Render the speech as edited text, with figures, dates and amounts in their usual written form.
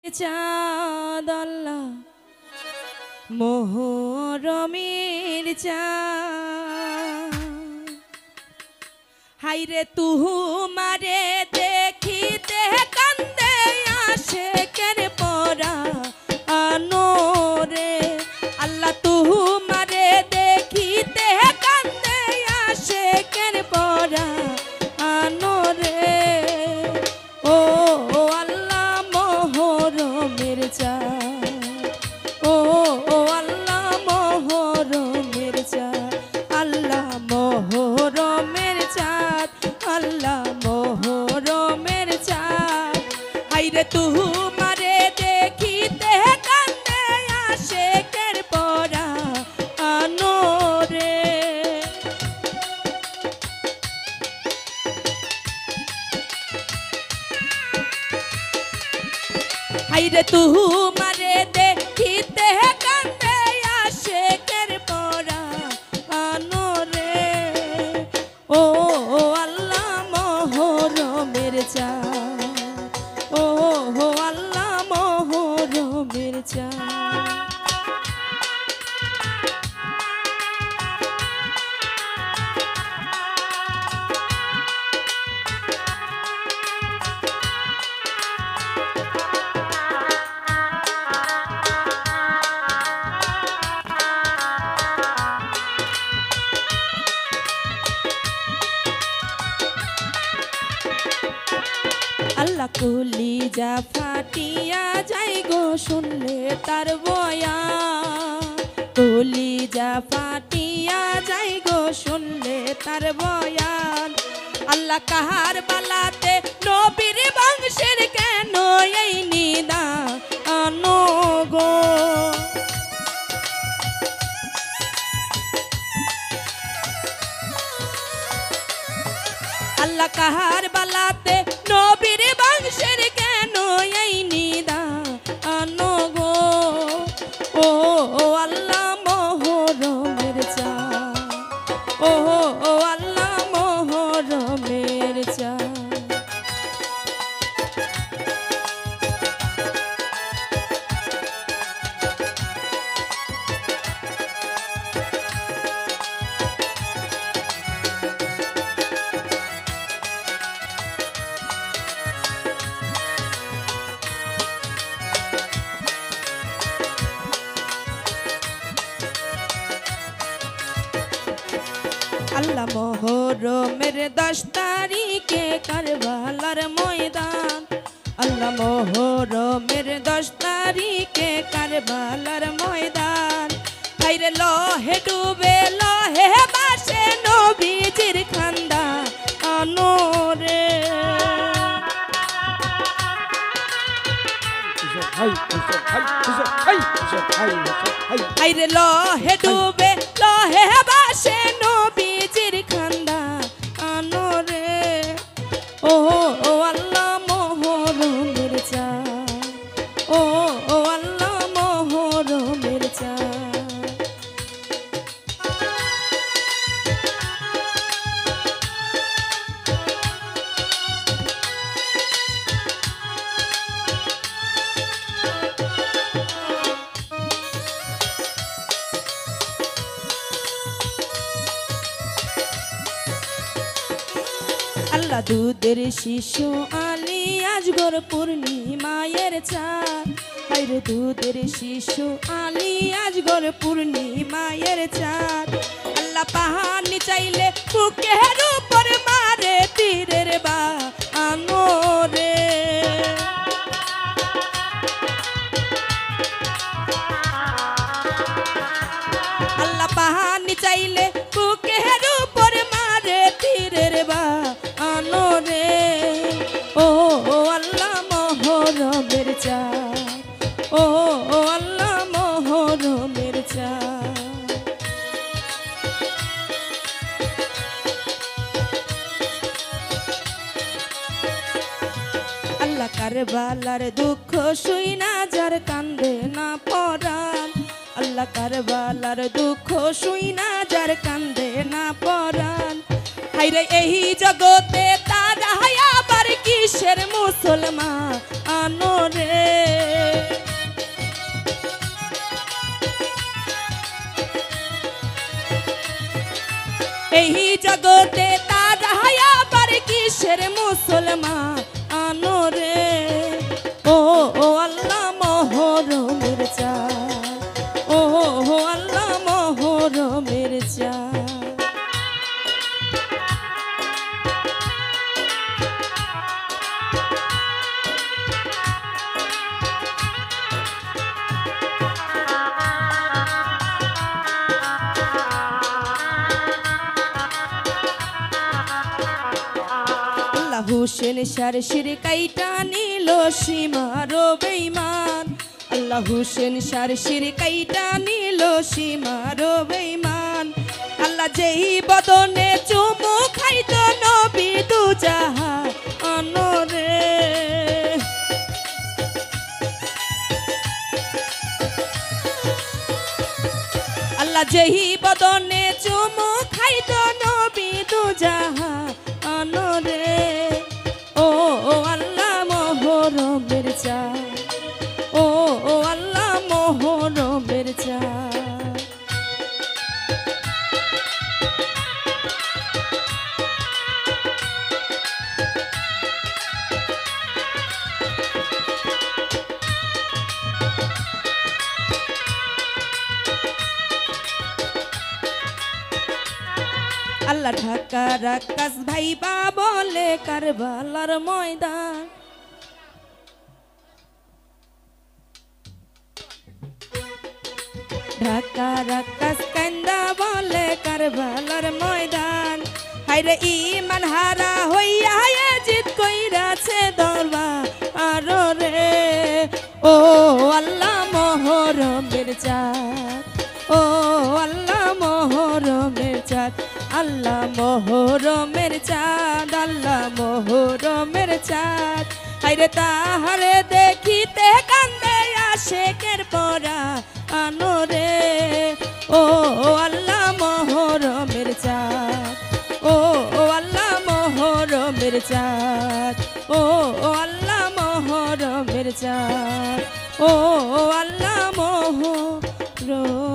চাঁদ আল্লাহ মোহরমের চাঁদ হাইরে তুহুমারে দেখিতে কান্দে আশেকের পরা আনোরে আল্লাহ তুহুমারে দেখিতে কান্দে আশেকের পরা আনোরে ও আল্লাহ মোহরমের চাঁদ ও আল্লাহ মোহরমের চাঁদ আল্লাহ মোহরমের চাঁদ আল্লাহ মোহরমের চাঁদ হাইরে তুহুমারে দেখিতে কান্দে আশেকের পরা আনোরে হাইরে তুহুমারে দেখিতে কান্দে আশেকের পরা আনোরে ও আল্লাহ মোহরমের চাঁদ ও আল্লাহ মোহরমের চাঁদ আল্লাহ কলিজা ফাটিয়া যাই গো শুনলে তার বয়ান কলিজা ফাটিয়া যাই গো শুনলে তার বয়ান আল্লাহ কাহার বালাতে নবীর বংশের কেন এই নিদান গো আল্লাহ কাহার বালাতে নবীর বংশের কেন এই নিদান গো ও আল্লাহ মোহরমের চাঁদ ও আল্লাহ মোহরমের চাঁদ আল্লাহ মোহরমের 10 তারিখে কারবালার ময়দান আল্লাহ মোহরমের 10 তারিখে কারবালার ময়দান হাইরে লহে ডুবে লহে বাসে নবীজির খান্দা আনোরে হাইরে লহে ডুবে লহে বাসে নবীজির খান্দা আনোরে ও আল্লাহ মোহরমের চাঁদ ও আল্লাহ মোহরমের চাঁদ আল্লাহ দুধের শিশু আলী আজগর পূর্ণিমায়ের চাঁদ হাইরে দুধের শিশু আলী আজগর পূর্ণিমায়ের চাঁদ আল্লাহ পাহাড় চাইলে বুকের উপর মারে তীরের বা আনোরে আল্লাহ পাহাড় চাইলে বুকের উপর মারে তীরের বা আনোরে ও আল্লাহ মোহরমের চাঁদ ও আল্লাহ মোহরমের চাঁদ আল্লাহ কারবালার দুঃখ শুইনা যার কান্দে না পরাণ আল্লাহ কারবালার দুঃখ শুইনা যার কান্দে না পরাণ হাইরে এই জগতে তারা আবার কিসের মুসলমান আনো রে জগতে তারা আবার কিসের মুসলমান আনোরে ও আল্লাহ মহরমের চাঁদ ও আল্লাহ মহরমের চাঁদ হুসেন শার শির কাইটা নিল সীমারো বেঈমান আল্লাহ হুসেন শার শির কাইটা নিল সীমারো বেঈমান আল্লাহ যেই বদনে চুমু খাইতো নবী দুজাহান রে আল্লাহ যেই বদনে চুমু খাইতো নবী দুজাহান রে ও আল্লাহ মহরমের চাঁদ ও আল্লাহ মহরমের চাঁদ আল্লাহ ঢাকার আকাশ ভাইবা বলে কারবালার ময়দান ঢাকার আকাশ কান্দা বলে কারবালার ময়দান হায়রে ঈমান হারা হইয়া জিদ কইরাছে দরবার আরো রে ও আল্লাহ মহরমের চাঁদ ও আল্লাহ মহরমের চাঁদ আল্লাহ মহরমের চাঁদ আল্লাহ মহরমের চাঁদ হায়রে তাহারে দেখিতে কান্দে আশেকের পরা আনোরে ও আল্লাহ মহরমের চাঁদ ও আল্লাহ মহরমের চাঁদ ও আল্লাহ মহরমের চাঁদ ও আল্লাহ মহরম